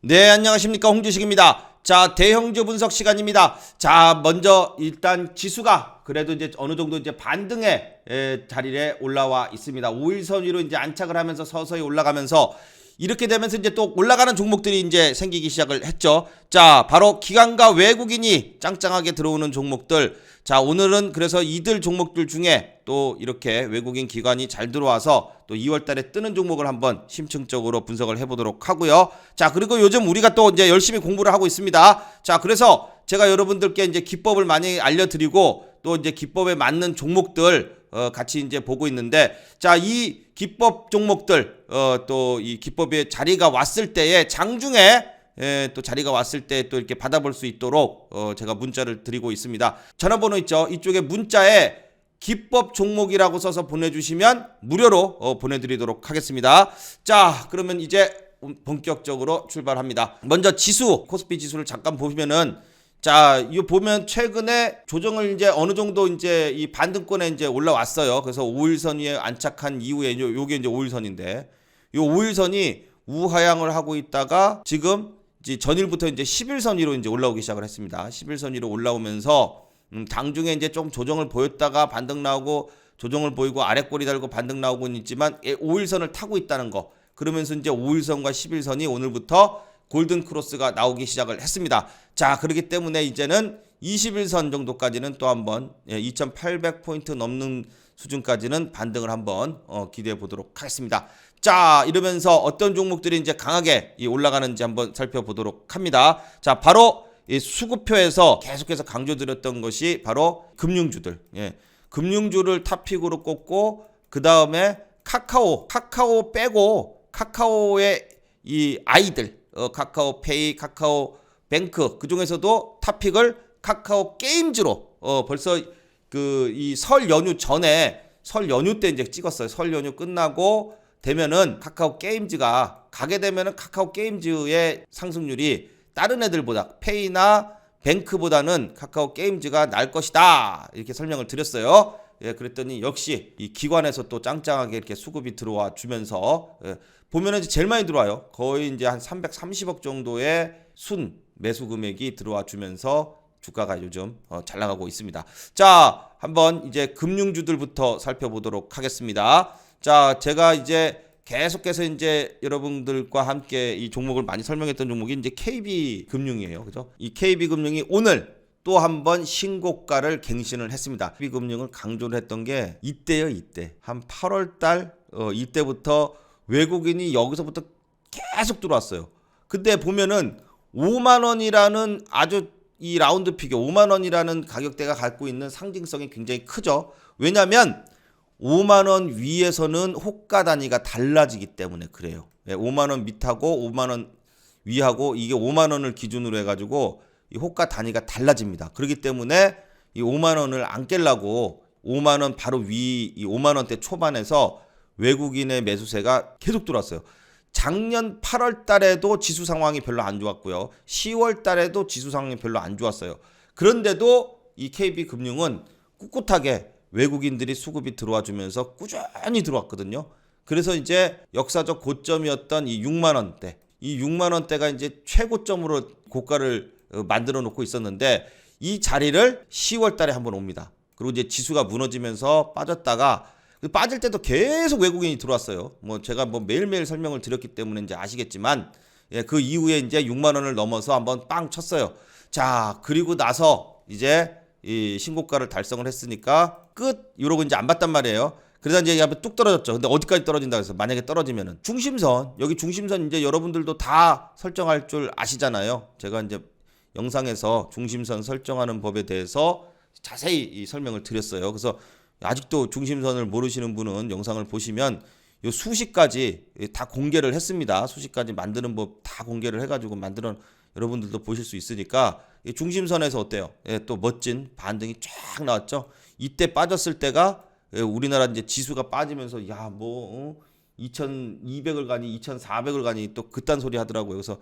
네, 안녕하십니까. 홍주식입니다. 자, 대형주 분석 시간입니다. 자, 먼저 일단 지수가 그래도 이제 어느 정도 이제 반등의 자리에 올라와 있습니다. 5일선 위로 이제 안착을 하면서 서서히 올라가면서 이렇게 되면서 이제 또 올라가는 종목들이 이제 생기기 시작을 했죠. 자, 바로 기관과 외국인이 짱짱하게 들어오는 종목들. 자, 오늘은 그래서 이들 종목들 중에 또 이렇게 외국인 기관이 잘 들어와서 또 2월 달에 뜨는 종목을 한번 심층적으로 분석을 해보도록 하고요. 자, 그리고 요즘 우리가 또 이제 열심히 공부를 하고 있습니다. 자, 그래서 제가 여러분들께 이제 기법을 많이 알려드리고 또 이제 기법에 맞는 종목들 같이 이제 보고 있는데, 자, 이 기법 종목들 또 이 기법의 자리가 왔을 때에 장중에 또 자리가 왔을 때 또 이렇게 받아볼 수 있도록 제가 문자를 드리고 있습니다. 전화번호 있죠? 이쪽에 문자에 기법 종목이라고 써서 보내주시면 무료로 보내드리도록 하겠습니다. 자, 그러면 이제 본격적으로 출발합니다. 먼저 지수, 코스피 지수를 잠깐 보시면은, 자, 이거 보면 최근에 조정을 이제 어느 정도 이제 이 반등권에 이제 올라왔어요. 그래서 5일선 위에 안착한 이후에 요게 이제 5일선인데, 요 5일선이 우하향을 하고 있다가 지금 이제 전일부터 이제 10일선 위로 이제 올라오기 시작을 했습니다. 10일선 위로 올라오면서 당중에 이제 좀 조정을 보였다가 반등 나오고 조정을 보이고 아래꼬리 달고 반등 나오고는 있지만 5일선을 타고 있다는 거. 그러면서 이제 5일선과 10일선이 오늘부터 골든 크로스가 나오기 시작을 했습니다. 자, 그렇기 때문에 이제는 21선 정도까지는 또 한번 2800포인트 넘는 수준까지는 반등을 한번 기대해 보도록 하겠습니다. 자, 이러면서 어떤 종목들이 이제 강하게 올라가는지 한번 살펴보도록 합니다. 자, 바로 이 수급표에서 계속해서 강조드렸던 것이 바로 금융주들. 금융주를 탑픽으로 꼽고 그 다음에 카카오 빼고 카카오의 이 아이들, 카카오페이, 카카오뱅크, 그 중에서도 탑픽을 카카오 게임즈로 벌써 그 이 설 연휴 전에 설 연휴 때 이제 찍었어요. 설 연휴 끝나고 되면은 카카오 게임즈가 가게 되면은 카카오 게임즈의 상승률이 다른 애들보다 페이나 뱅크보다는 카카오 게임즈가 날 것이다, 이렇게 설명을 드렸어요. 그랬더니 역시 이 기관에서 또 짱짱하게 이렇게 수급이 들어와 주면서 보면은 이제 제일 많이 들어와요. 거의 이제 한 330억 정도의 순 매수 금액이 들어와 주면서 주가가 요즘 잘 나가고 있습니다. 자, 한번 이제 금융주들부터 살펴보도록 하겠습니다. 자, 제가 이제 계속해서 이제 여러분들과 함께 이 종목을 많이 설명했던 종목이 이제 KB금융이에요. 그죠? 이 KB금융이 오늘 또 한 번 신고가를 갱신을 했습니다. KB금융을 강조를 했던 게 이때요, 이때. 한 8월 달 이때부터 외국인이 여기서부터 계속 들어왔어요. 근데 보면은 5만 원이라는 아주 이 라운드 피겨 5만 원이라는 가격대가 갖고 있는 상징성이 굉장히 크죠. 왜냐면 5만 원 위에서는 호가 단위가 달라지기 때문에 그래요. 5만 원 밑하고 5만 원 위하고 이게 5만 원을 기준으로 해가지고 이 호가 단위가 달라집니다. 그렇기 때문에 이 5만 원을 안 깰라고 5만 원 바로 위 이 5만 원대 초반에서 외국인의 매수세가 계속 들어왔어요. 작년 8월 달에도 지수 상황이 별로 안 좋았고요. 10월 달에도 지수 상황이 별로 안 좋았어요. 그런데도 이 KB금융은 꿋꿋하게 외국인들이 수급이 들어와 주면서 꾸준히 들어왔거든요. 그래서 이제 역사적 고점이었던 이 6만 원대, 이 6만 원대가 이제 최고점으로 고가를 만들어 놓고 있었는데 이 자리를 10월 달에 한번 옵니다. 그리고 이제 지수가 무너지면서 빠졌다가 빠질 때도 계속 외국인이 들어왔어요. 뭐 제가 뭐 매일매일 설명을 드렸기 때문에 이제 아시겠지만, 그 이후에 이제 6만 원을 넘어서 한번 빵 쳤어요. 자, 그리고 나서 이제 이 신고가를 달성을 했으니까 끝 이러고 이제 안 봤단 말이에요. 그래서 이제 한번 뚝 떨어졌죠. 근데 어디까지 떨어진다 그래서 만약에 떨어지면은 중심선, 여기 중심선 이제 여러분들도 다 설정할 줄 아시잖아요. 제가 이제 영상에서 중심선 설정하는 법에 대해서 자세히 설명을 드렸어요. 그래서 아직도 중심선을 모르시는 분은 영상을 보시면 요 수식까지 다 공개를 했습니다. 수식까지 만드는 법 다 공개를 해가지고 만들어 여러분들도 보실 수 있으니까 중심선에서 어때요? 또 멋진 반등이 쫙 나왔죠. 이때 빠졌을 때가 우리나라 이제 지수가 빠지면서 2200을 가니 2400을 가니 또 그딴 소리 하더라고요. 그래서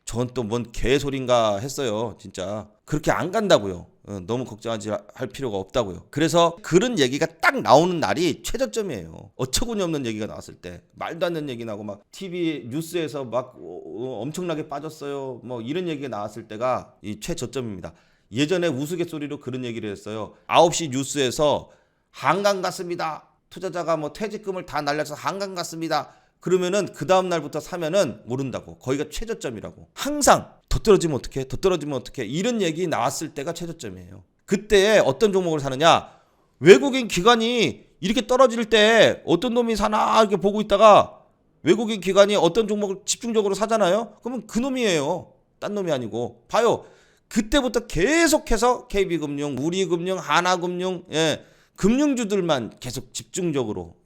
전 또 뭔 개소린가 했어요. 진짜 그렇게 안 간다고요. 너무 걱정하지 할 필요가 없다고요. 그래서 그런 얘기가 딱 나오는 날이 최저점이에요. 어처구니 없는 얘기가 나왔을 때 말도 안 되는 얘기 나고 막 TV 뉴스에서 막 엄청나게 빠졌어요. 뭐 이런 얘기가 나왔을 때가 이 최저점입니다. 예전에 우스갯소리로 그런 얘기를 했어요. 9시 뉴스에서 한강 갔습니다. 투자자가 뭐 퇴직금을 다 날려서 한강 갔습니다. 그러면은 그 다음 날부터 사면은 오른다고. 거기가 최저점이라고. 항상 더 떨어지면 어떡해? 더 떨어지면 어떡해? 이런 얘기 나왔을 때가 최저점이에요. 그때 어떤 종목을 사느냐? 외국인 기관이 이렇게 떨어질 때 어떤 놈이 사나 이렇게 보고 있다가 외국인 기관이 어떤 종목을 집중적으로 사잖아요. 그러면 그 놈이에요. 딴 놈이 아니고. 봐요. 그때부터 계속해서 KB금융, 우리금융, 하나금융, 금융주들만 계속 집중적으로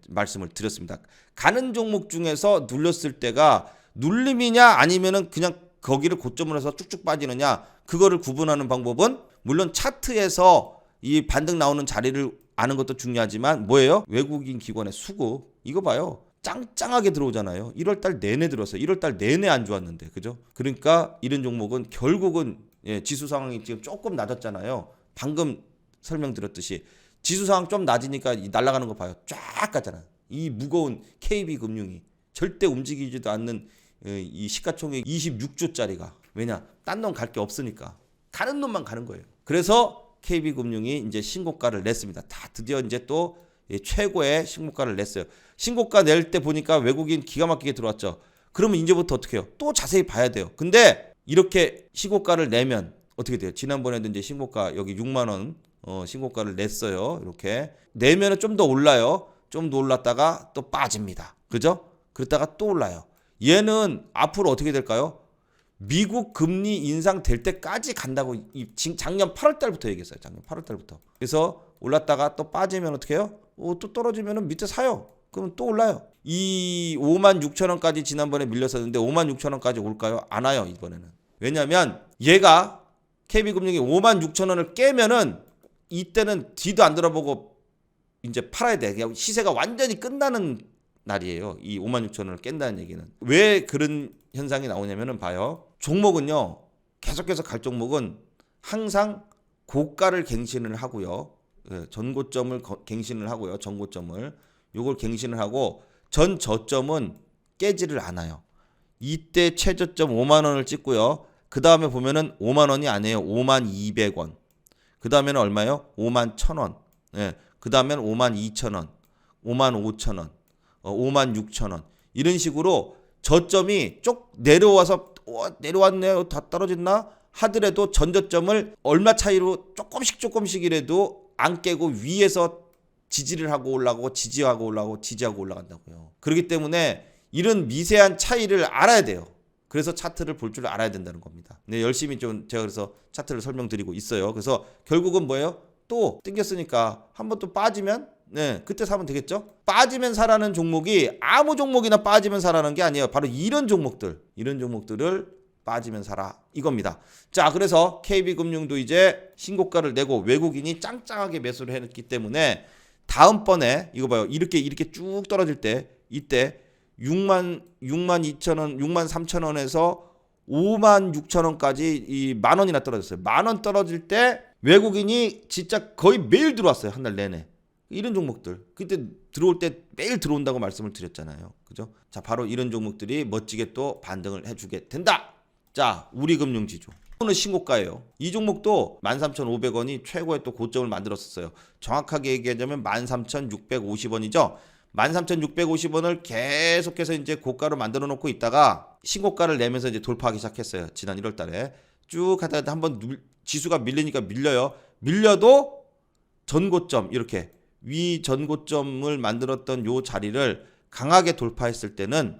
말씀을 드렸습니다. 가는 종목 중에서 눌렸을 때가 눌림이냐 아니면은 그냥 거기를 고점으로 해서 쭉쭉 빠지느냐, 그거를 구분하는 방법은 물론 차트에서 이 반등 나오는 자리를 아는 것도 중요하지만 뭐예요? 외국인 기관의 수급. 이거 봐요. 짱짱하게 들어오잖아요. 1월달 내내 들어왔어요. 1월달 내내 안 좋았는데, 그죠? 그러니까 이런 종목은 결국은 지수 상황이 지금 조금 낮았잖아요. 방금 설명드렸듯이 지수 상황 좀 낮으니까 날아가는 거 봐요. 쫙 가잖아. 이 무거운 KB금융이 절대 움직이지도 않는 이 시가총액 26조짜리가. 왜냐? 딴 놈 갈 게 없으니까. 가는 놈만 가는 거예요. 그래서 KB금융이 이제 신고가를 냈습니다. 다 드디어 이제 또 최고의 신고가를 냈어요. 신고가 낼 때 보니까 외국인 기가 막히게 들어왔죠. 그러면 이제부터 어떻게 해요? 또 자세히 봐야 돼요. 근데 이렇게 신고가를 내면 어떻게 돼요? 지난번에도 이제 신고가 여기 6만 원 신고가를 냈어요. 이렇게 내면은 좀 더 올라요. 좀 더 올랐다가 또 빠집니다. 그죠? 그랬다가 또 올라요. 얘는 앞으로 어떻게 될까요? 미국 금리 인상될 때까지 간다고 작년 8월 달부터 얘기했어요. 작년 8월 달부터. 그래서 올랐다가 또 빠지면 어떻게 해요? 또 떨어지면 밑에 사요. 그럼 또 올라요. 이 56,000원까지 지난번에 밀렸었는데 56,000원까지 올까요? 안 와요, 이번에는. 왜냐면 얘가 KB금융이 56,000원을 깨면은 이때는 뒤도 안 돌아보고 이제 팔아야 돼. 그냥 시세가 완전히 끝나는 날이에요. 이 56,000원을 깬다는 얘기는. 왜 그런 현상이 나오냐면은 봐요. 종목은요. 계속해서 갈 종목은 항상 고가를 갱신을 하고요. 전고점을 갱신을 하고요. 전고점을. 요걸 갱신을 하고 전 저점은 깨지를 않아요. 이때 최저점 5만 원을 찍고요. 그 다음에 보면은 5만 원이 아니에요. 5만 200원. 그 다음에는 얼마요? 5만 1,000원. 그 다음에는 5만 2,000원. 5만 5,000원. 5만 6,000원. 이런 식으로 저점이 쭉 내려와서 내려왔네요. 다 떨어졌나? 하더라도 전저점을 얼마 차이로 조금씩이라도 안 깨고 위에서 지지를 하고 올라가고 지지하고 올라가고 지지하고 올라간다고요. 그렇기 때문에 이런 미세한 차이를 알아야 돼요. 그래서 차트를 볼 줄 알아야 된다는 겁니다. 네, 열심히 좀 제가 그래서 차트를 설명드리고 있어요. 그래서 결국은 뭐예요? 또 땡겼으니까 한번 또 빠지면 그때 사면 되겠죠? 빠지면 사라는 종목이 아무 종목이나 빠지면 사라는 게 아니에요. 바로 이런 종목들을 빠지면 사라 이겁니다. 자, 그래서 KB금융도 이제 신고가를 내고 외국인이 짱짱하게 매수를 해놨기 때문에 다음번에 이거 봐요. 이렇게 쭉 떨어질 때 이때 6만 2천원, 6만 3천원에서 5만 6천원까지 이 만 원이나 떨어졌어요. 만 원 떨어질 때 외국인이 진짜 거의 매일 들어왔어요. 한 달 내내. 이런 종목들. 그때 들어올 때 매일 들어온다고 말씀을 드렸잖아요. 그죠? 자, 바로 이런 종목들이 멋지게 또 반등을 해주게 된다. 자, 우리금융지주. 오늘 신고가예요. 이 종목도 13,500원이 최고의 또 고점을 만들었었어요. 정확하게 얘기하자면 13,650원이죠. 13,650원을 계속해서 이제 고가로 만들어 놓고 있다가 신고가를 내면서 이제 돌파하기 시작했어요. 지난 1월 달에. 쭉 하다가 한번 지수가 밀리니까 밀려요. 밀려도 전고점 이렇게 위 전고점을 만들었던 요 자리를 강하게 돌파했을 때는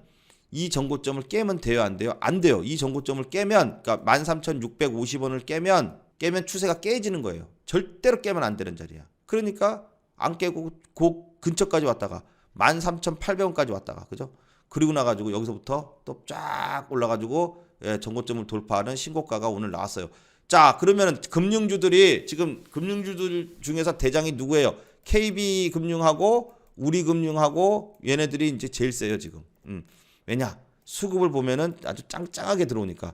이 전고점을 깨면 돼요, 안 돼요? 안 돼요. 이 전고점을 깨면, 그러니까 13,650원을 깨면 추세가 깨지는 거예요. 절대로 깨면 안 되는 자리야. 그러니까 안 깨고 그 근처까지 왔다가 13,800원까지 왔다가, 그죠? 그리고 나가지고 여기서부터 또 쫙 올라가지고 전고점을 돌파하는 신고가가 오늘 나왔어요. 자, 그러면은 금융주들이 지금 금융주들 중에서 대장이 누구예요? KB금융하고 우리금융하고 얘네들이 이제 제일 세요 지금. 왜냐? 수급을 보면은 아주 짱짱하게 들어오니까.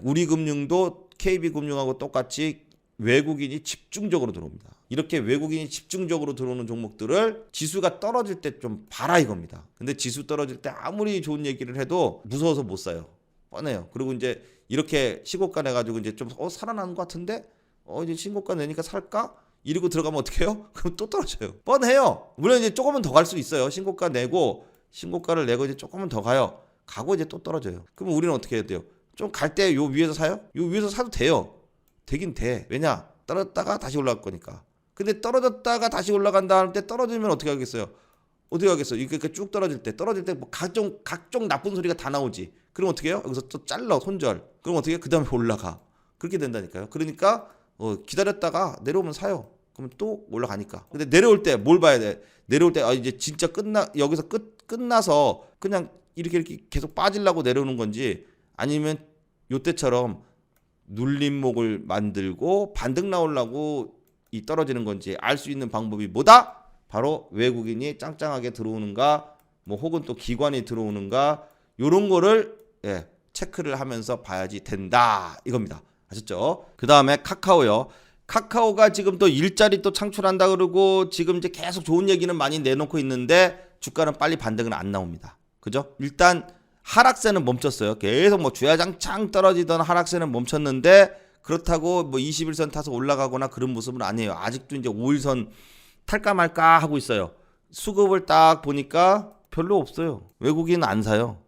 우리금융도 KB금융하고 똑같이 외국인이 집중적으로 들어옵니다. 이렇게 외국인이 집중적으로 들어오는 종목들을 지수가 떨어질 때 좀 봐라 이겁니다. 근데 지수 떨어질 때 아무리 좋은 얘기를 해도 무서워서 못 사요. 뻔해요. 그리고 이제 이렇게 신고가 내가지고 이제 좀 살아나는 것 같은데 이제 신고가 내니까 살까? 이러고 들어가면 어떻게 해요? 그럼 또 떨어져요. 뻔해요. 물론 이제 조금은 더 갈 수 있어요. 신고가를 내고 이제 조금은 더 가요. 가고 이제 또 떨어져요. 그럼 우리는 어떻게 해야 돼요? 좀 갈 때 요 위에서 사요? 요 위에서 사도 돼요. 되긴 돼. 왜냐? 떨어졌다가 다시 올라갈 거니까. 근데 떨어졌다가 다시 올라간다 할 때 떨어지면 어떻게 하겠어요? 어떻게 하겠어요? 이렇게 쭉 떨어질 때 뭐 각종 나쁜 소리가 다 나오지. 그럼 어떻게 해요? 여기서 또 잘라 손절. 그럼 어떻게 해? 그 다음에 올라가. 그렇게 된다니까요. 그러니까 기다렸다가 내려오면 사요. 그러면 또 올라가니까. 근데 내려올 때 뭘 봐야 돼? 내려올 때 이제 진짜 여기서 끝나서 그냥 이렇게 계속 빠지려고 내려오는 건지 아니면 요때처럼 눌림목을 만들고 반등 나오려고 이 떨어지는 건지 알 수 있는 방법이 뭐다? 바로 외국인이 짱짱하게 들어오는가 뭐 혹은 또 기관이 들어오는가 요런 거를 체크를 하면서 봐야지 된다 이겁니다. 아셨죠? 그 다음에 카카오요. 카카오가 지금 또 일자리 또 창출한다 그러고 지금 이제 계속 좋은 얘기는 많이 내놓고 있는데 주가는 빨리 반등은 안 나옵니다. 그죠? 일단 하락세는 멈췄어요. 계속 뭐 주야장창 떨어지던 하락세는 멈췄는데 그렇다고 뭐 21선 타서 올라가거나 그런 모습은 아니에요. 아직도 이제 5일선 탈까 말까 하고 있어요. 수급을 딱 보니까 별로 없어요. 외국인은 안 사요.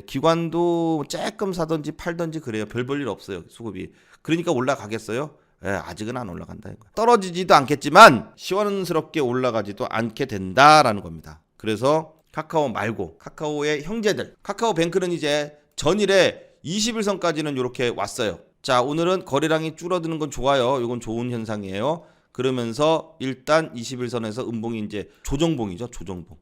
기관도 조금 사든지 팔든지 그래요. 별 볼 일 없어요. 수급이. 그러니까 올라가겠어요? 아직은 안 올라간다. 떨어지지도 않겠지만 시원스럽게 올라가지도 않게 된다라는 겁니다. 그래서 카카오 말고 카카오의 형제들 카카오뱅크는 이제 전일에 21선까지는 이렇게 왔어요. 자, 오늘은 거래량이 줄어드는 건 좋아요. 이건 좋은 현상이에요. 그러면서 일단 21선에서 음봉이 이제 조정봉이죠.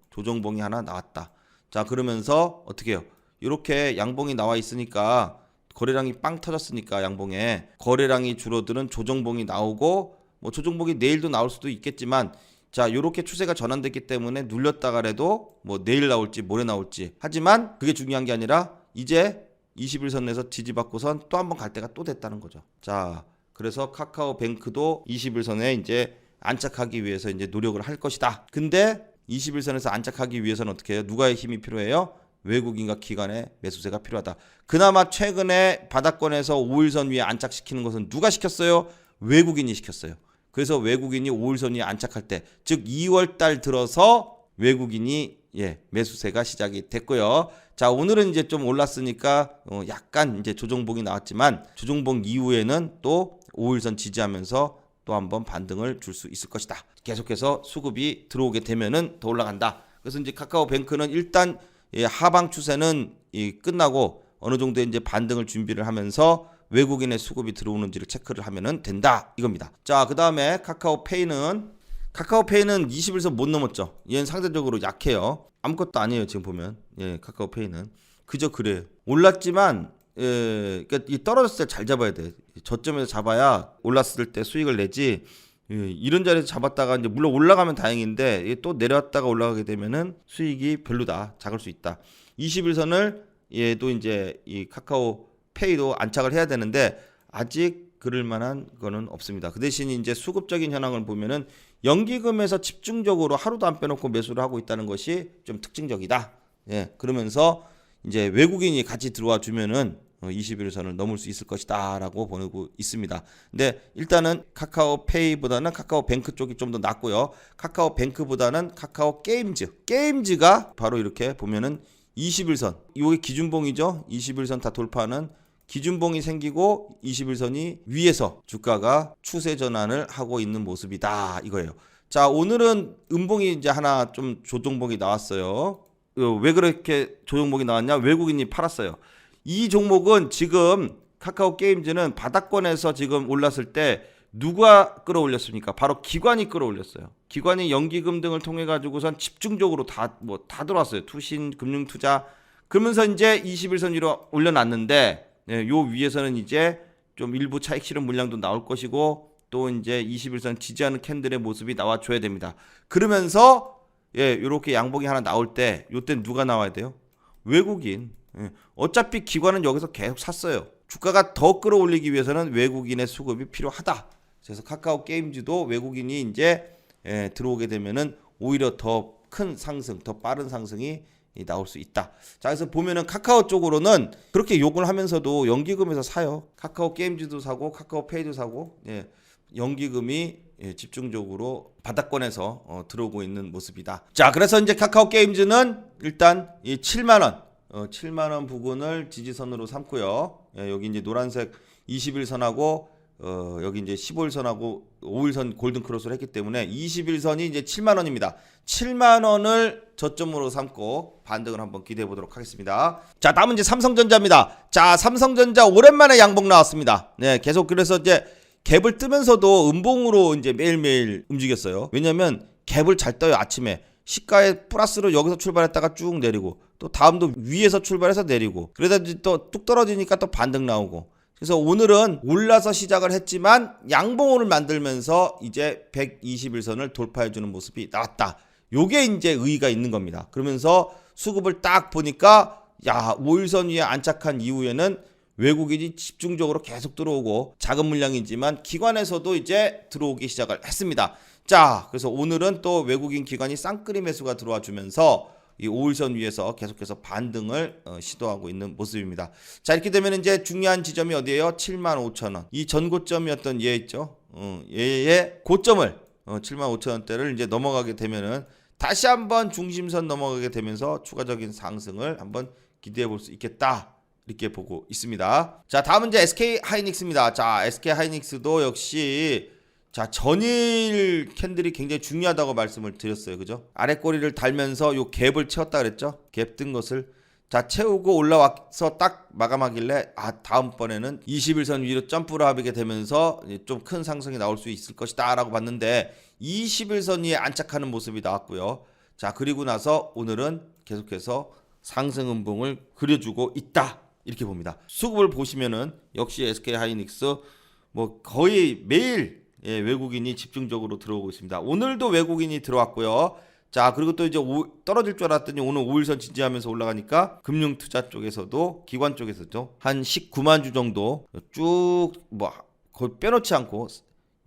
조정봉이 하나 나왔다. 자, 그러면서 어떻게 해요? 이렇게 양봉이 나와 있으니까 거래량이 빵 터졌으니까 양봉에 거래량이 줄어드는 조정봉이 나오고 뭐 조정봉이 내일도 나올 수도 있겠지만 자, 요렇게 추세가 전환됐기 때문에 눌렸다가라도 뭐 내일 나올지 모레 나올지 하지만 그게 중요한 게 아니라 이제 21선에서 지지받고선 또 한번 갈 때가 또 됐다는 거죠. 자, 그래서 카카오뱅크도 21선에 이제 안착하기 위해서 이제 노력을 할 것이다. 근데 21선에서 안착하기 위해서는 어떻게 해요? 누가의 힘이 필요해요? 외국인과 기관의 매수세가 필요하다. 그나마 최근에 바닥권에서 5일선 위에 안착시키는 것은 누가 시켰어요? 외국인이 시켰어요. 그래서 외국인이 5일선 위에 안착할 때, 즉 2월달 들어서 외국인이 매수세가 시작이 됐고요. 자, 오늘은 이제 좀 올랐으니까 약간 이제 조정봉이 나왔지만 조정봉 이후에는 또 5일선 지지하면서 또 한번 반등을 줄 수 있을 것이다. 계속해서 수급이 들어오게 되면은 더 올라간다. 그래서 이제 카카오뱅크는 일단 하방 추세는 끝나고 어느 정도 이제 반등을 준비를 하면서 외국인의 수급이 들어오는지를 체크를 하면은 된다 이겁니다. 자, 그 다음에 카카오페이는 21선 못 넘었죠. 얘는 상대적으로 약해요. 아무것도 아니에요. 지금 보면 카카오페이는 그저 그래요. 올랐지만 그러니까 이 떨어졌을 때 잘 잡아야 돼. 저점에서 잡아야 올랐을 때 수익을 내지. 이런 자리에서 잡았다가 이제 물론 올라가면 다행인데 또 내려왔다가 올라가게 되면은 수익이 별로다. 작을 수 있다. 21선을 얘도 이제 이 카카오페이도 안착을 해야 되는데 아직 그럴 만한 거는 없습니다. 그 대신 이제 수급적인 현황을 보면은 연기금에서 집중적으로 하루도 안 빼놓고 매수를 하고 있다는 것이 좀 특징적이다. 그러면서 이제 외국인이 같이 들어와 주면은 21선을 넘을 수 있을 것이다 라고 보내고 있습니다. 근데 일단은 카카오페이보다는 카카오뱅크 쪽이 좀 더 낫고요. 카카오뱅크보다는 카카오게임즈가 바로 이렇게 보면은 21선 이게 기준봉이죠. 21선 다 돌파하는 기준봉이 생기고 21선이 위에서 주가가 추세 전환을 하고 있는 모습이다 이거예요. 자, 오늘은 음봉이 이제 하나 좀 조정봉이 나왔어요. 왜 그렇게 조정봉이 나왔냐? 외국인이 팔았어요. 이 종목은 지금 카카오게임즈는 바닥권에서 지금 올랐을 때 누가 끌어올렸습니까? 바로 기관이 끌어올렸어요. 기관이 연기금 등을 통해 가지고선 집중적으로 다 들어왔어요. 투신, 금융투자. 그러면서 이제 21선 위로 올려놨는데 요 위에서는 이제 좀 일부 차익 실현 물량도 나올 것이고 또 이제 21선 지지하는 캔들의 모습이 나와줘야 됩니다. 그러면서 요렇게 양봉이 하나 나올 때 요때 누가 나와야 돼요? 외국인. 어차피 기관은 여기서 계속 샀어요. 주가가 더 끌어올리기 위해서는 외국인의 수급이 필요하다. 그래서 카카오 게임즈도 외국인이 이제 들어오게 되면은 오히려 더 큰 상승, 더 빠른 상승이 나올 수 있다. 자, 그래서 보면은 카카오 쪽으로는 그렇게 욕을 하면서도 연기금에서 사요. 카카오 게임즈도 사고 카카오페이도 사고, 예, 연기금이 집중적으로 바닥권에서 들어오고 있는 모습이다. 자, 그래서 이제 카카오 게임즈는 일단 이 7만 원, 7만 원 부근을 지지선으로 삼고요. 예, 여기 이제 노란색 21선하고 여기 이제 15일선하고 5일선 골든크로스를 했기 때문에 21선이 이제 7만 원입니다. 7만 원을 저점으로 삼고 반등을 한번 기대해 보도록 하겠습니다. 자, 다음은 이제 삼성전자입니다. 자, 삼성전자 오랜만에 양봉 나왔습니다. 네, 계속 그래서 이제 갭을 뜨면서도 음봉으로 이제 매일매일 움직였어요. 왜냐면 갭을 잘 떠요. 아침에 시가에 플러스로 여기서 출발했다가 쭉 내리고 또 다음도 위에서 출발해서 내리고 그러다 또 뚝 떨어지니까 또 반등 나오고. 그래서 오늘은 올라서 시작을 했지만 양봉을 만들면서 이제 121선을 돌파해주는 모습이 나왔다. 요게 이제 의의가 있는 겁니다. 그러면서 수급을 딱 보니까 5일선 위에 안착한 이후에는 외국인이 집중적으로 계속 들어오고 작은 물량이지만 기관에서도 이제 들어오기 시작을 했습니다. 자, 그래서 오늘은 또 외국인 기관이 쌍끌이 매수가 들어와 주면서 이 5일선 위에서 계속해서 반등을 시도하고 있는 모습입니다. 자, 이렇게 되면 이제 중요한 지점이 어디예요? 75,000원. 이 전고점이었던 얘 있죠? 얘의 고점을 75,000원대를 이제 넘어가게 되면은 다시 한번 중심선 넘어가게 되면서 추가적인 상승을 한번 기대해 볼 수 있겠다. 이렇게 보고 있습니다. 자, 다음은 이제 SK 하이닉스입니다. 자, SK 하이닉스도 역시 자, 전일 캔들이 굉장히 중요하다고 말씀을 드렸어요. 그죠? 아래 꼬리를 달면서 요 갭을 채웠다 그랬죠? 갭 뜬 것을 자, 채우고 올라와서 딱 마감하길래 다음번에는 21선 위로 점프를 하게 되면서 좀 큰 상승이 나올 수 있을 것이다 라고 봤는데 21선 위에 안착하는 모습이 나왔고요. 자, 그리고 나서 오늘은 계속해서 상승 음봉을 그려주고 있다. 이렇게 봅니다. 수급을 보시면은 역시 SK 하이닉스 뭐 거의 매일 외국인이 집중적으로 들어오고 있습니다. 오늘도 외국인이 들어왔고요. 자, 그리고 또 이제 떨어질 줄 알았더니 오늘 5일선 지지하면서 올라가니까 금융투자 쪽에서도 기관 쪽에서도 한 19만 주 정도 쭉 뭐 거의 빼놓지 않고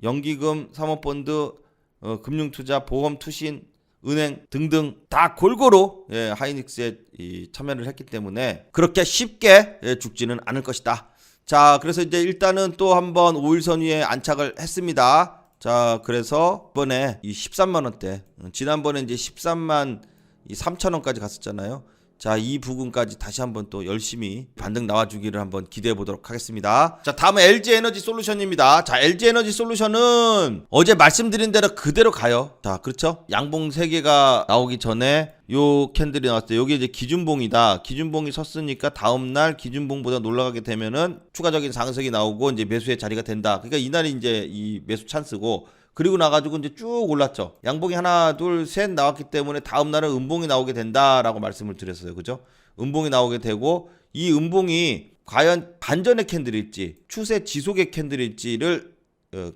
연기금, 사모펀드, 금융투자, 보험, 투신, 은행 등등 다 골고루 하이닉스에 참여를 했기 때문에 그렇게 쉽게 죽지는 않을 것이다. 자, 그래서 이제 일단은 또 한번 5일선 위에 안착을 했습니다. 자, 그래서 이번에 이 13만 원대, 지난번에 이제 13만 3천 원까지 갔었잖아요. 자, 이 부분까지 다시 한번 또 열심히 반등 나와주기를 한번 기대해 보도록 하겠습니다. 자, 다음은 LG 에너지 솔루션입니다. 자, LG 에너지 솔루션은 어제 말씀드린 대로 그대로 가요. 자, 그렇죠? 양봉 3개가 나오기 전에 요 캔들이 나왔어요. 여기 이제 기준봉이다. 기준봉이 섰으니까 다음날 기준봉보다 올라가게 되면은 추가적인 상승이 나오고 이제 매수의 자리가 된다. 그러니까 이날이 이제 이 매수 찬스고 그리고 나가지고 이제 쭉 올랐죠. 양봉이 하나, 둘, 셋 나왔기 때문에 다음날은 음봉이 나오게 된다라고 말씀을 드렸어요. 그죠? 음봉이 나오게 되고 이 음봉이 과연 반전의 캔들일지 추세 지속의 캔들일지를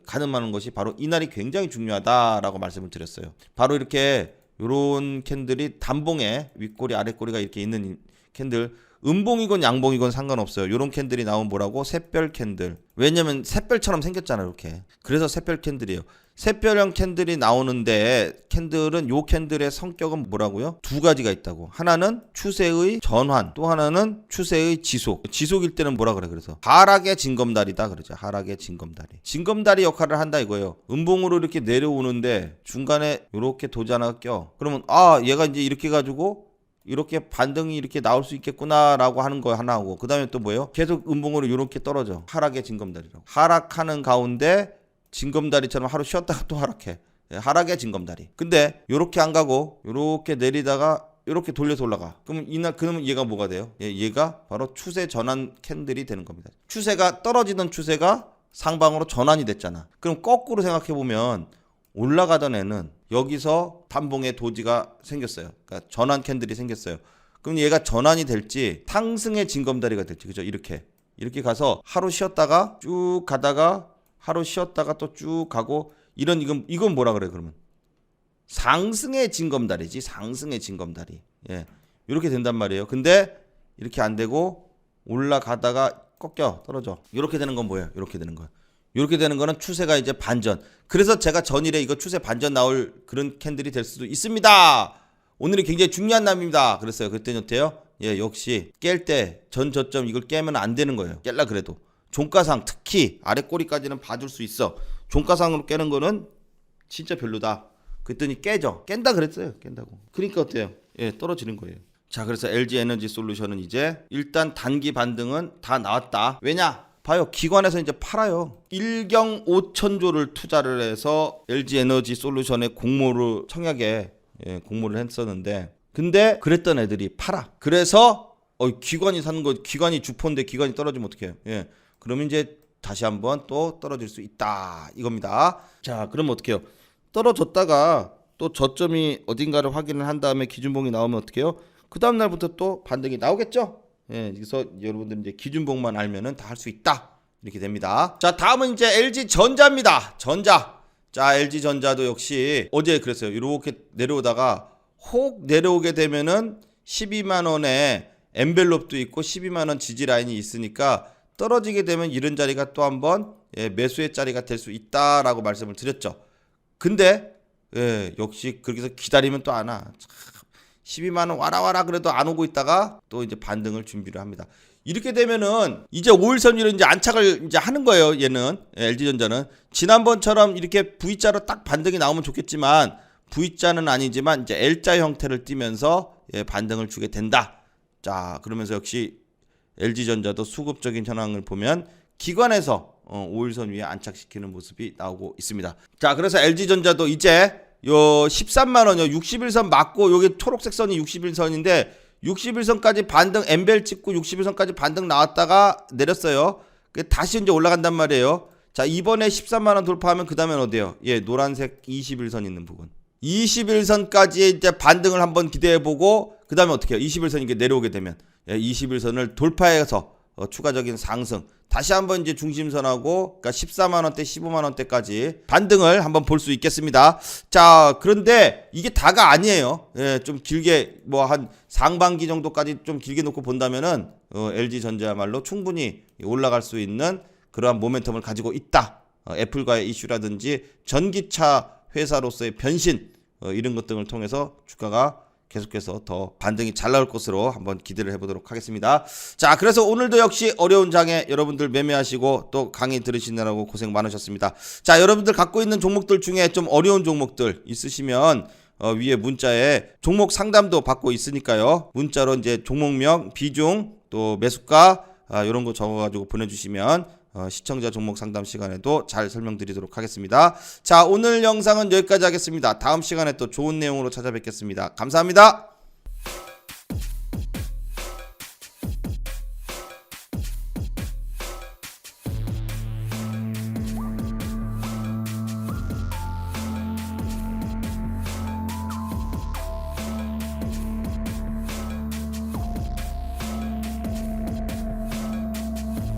가늠하는 것이 바로 이날이 굉장히 중요하다라고 말씀을 드렸어요. 바로 이렇게 요런 캔들이 단봉에 윗꼬리 아랫꼬리가 이렇게 있는 캔들 음봉이건 양봉이건 상관없어요. 요런 캔들이 나오면 뭐라고? 샛별 캔들. 왜냐면 샛별처럼 생겼잖아요. 이렇게. 그래서 샛별 캔들이에요. 샛별형 캔들이 나오는데 캔들은 요 캔들의 성격은 뭐라고요? 두 가지가 있다고. 하나는 추세의 전환, 또 하나는 추세의 지속. 지속일 때는 뭐라 그래? 그래서 하락의 징검다리다 그러죠. 하락의 징검다리. 징검다리 역할을 한다 이거예요. 음봉으로 이렇게 내려오는데 중간에 요렇게 도지 하나가 껴. 그러면 얘가 이제 이렇게 가지고 이렇게 반등이 이렇게 나올 수 있겠구나라고 하는 거 하나 하고 그 다음에 또 뭐예요? 계속 음봉으로 이렇게 떨어져. 하락의 징검다리라고. 하락하는 가운데 징검다리처럼 하루 쉬었다가 또 하락해. 하락의 징검다리. 근데 요렇게 안 가고 요렇게 내리다가 요렇게 돌려서 올라가. 그러면 얘가 뭐가 돼요? 얘가 바로 추세 전환 캔들이 되는 겁니다. 추세가 떨어지던 추세가 상방으로 전환이 됐잖아. 그럼 거꾸로 생각해 보면 올라가던 애는 여기서 단봉의 도지가 생겼어요. 그러니까 전환 캔들이 생겼어요. 그럼 얘가 전환이 될지 상승의 징검다리가 될지 그죠? 이렇게 가서 하루 쉬었다가 쭉 가다가 하루 쉬었다가 또 쭉 가고 이건 뭐라 그래 그러면? 상승의 징검다리지. 상승의 징검다리. 예. 이렇게 된단 말이에요. 근데 이렇게 안 되고 올라가다가 꺾여 떨어져. 이렇게 되는 건 뭐예요? 이렇게 되는 거예요. 이렇게 되는 거는 추세가 이제 반전. 그래서 제가 전일에 이거 추세 반전 나올 그런 캔들이 될 수도 있습니다. 오늘이 굉장히 중요한 날입니다. 그랬어요. 그랬더니 어때요? 예, 역시 깰 때 전 저점 이걸 깨면 안 되는 거예요. 깰라 그래도. 종가상 특히 아래 꼬리까지는 봐줄 수 있어. 종가상으로 깨는 거는 진짜 별로다. 그랬더니 깨죠. 깬다 그랬어요. 깬다고. 그러니까 어때요? 예, 떨어지는 거예요. 자, 그래서 LG 에너지 솔루션은 이제 일단 단기 반등은 다 나왔다. 왜냐? 봐요. 기관에서 이제 팔아요. 1경 5천조를 투자를 해서 LG 에너지 솔루션의 공모를 청약에 공모를 했었는데, 근데 그랬던 애들이 팔아. 그래서 기관이 사는 거, 기관이 주포인데 기관이 떨어지면 어떡해요? 예. 그러면 이제 다시 한번 또 떨어질 수 있다 이겁니다. 자, 그럼 어떡해요? 떨어졌다가 또 저점이 어딘가를 확인을 한 다음에 기준봉이 나오면 어떡해요? 그 다음 날부터 또 반등이 나오겠죠? 예, 그래서 여러분들 이제 기준봉만 알면은 다 할 수 있다. 이렇게 됩니다. 자, 다음은 이제 LG 전자입니다. 전자. 자, LG 전자도 역시 어제 그랬어요. 이렇게 내려오다가 혹 내려오게 되면은 12만 원에 엔벨롭도 있고 12만 원 지지 라인이 있으니까 떨어지게 되면 이런 자리가 또 한번 매수의 자리가 될 수 있다라고 말씀을 드렸죠. 근데 역시 그렇게 해서 기다리면 또 안 와. 12만 원 와라 그래도 안 오고 있다가 또 이제 반등을 준비를 합니다. 이렇게 되면은 이제 5일선위로 이제 안착을 이제 하는 거예요. 얘는 LG전자는 지난번처럼 이렇게 V자로 딱 반등이 나오면 좋겠지만 V자는 아니지만 이제 L자 형태를 띠면서 반등을 주게 된다. 자, 그러면서 역시 LG전자도 수급적인 현황을 보면 기관에서 5일선 위에 안착시키는 모습이 나오고 있습니다. 자, 그래서 LG전자도 이제 요 13만 원요 61선 맞고 여기 초록색 선이 61선인데 61선까지 반등 엠벨 찍고 61선까지 반등 나왔다가 내렸어요. 다시 이제 올라간단 말이에요. 자, 이번에 13만 원 돌파하면 그다음엔 어디예요? 예, 노란색 21선 있는 부분. 21선까지 이제 반등을 한번 기대해 보고 그다음에 어떻게 해요? 21선 이게 내려오게 되면 21선을 돌파해서 추가적인 상승 다시 한번 이제 중심선하고 그러니까 14만 원대 15만 원대까지 반등을 한번 볼 수 있겠습니다. 자, 그런데 이게 다가 아니에요. 예, 좀 길게 뭐 한 상반기 정도까지 좀 길게 놓고 본다면은 LG전자야말로 충분히 올라갈 수 있는 그러한 모멘텀을 가지고 있다. 애플과의 이슈라든지 전기차 회사로서의 변신 이런 것 등을 통해서 주가가 계속해서 더 반등이 잘 나올 것으로 한번 기대를 해보도록 하겠습니다. 자, 그래서 오늘도 역시 어려운 장에 여러분들 매매하시고 또 강의 들으시느라고 고생 많으셨습니다. 자, 여러분들 갖고 있는 종목들 중에 좀 어려운 종목들 있으시면 위에 문자에 종목 상담도 받고 있으니까요. 문자로 이제 종목명, 비중, 또 매수가 이런 거 적어가지고 보내주시면 시청자 종목 상담 시간에도 잘 설명드리도록 하겠습니다. 자, 오늘 영상은 여기까지 하겠습니다. 다음 시간에 또 좋은 내용으로 찾아뵙겠습니다. 감사합니다.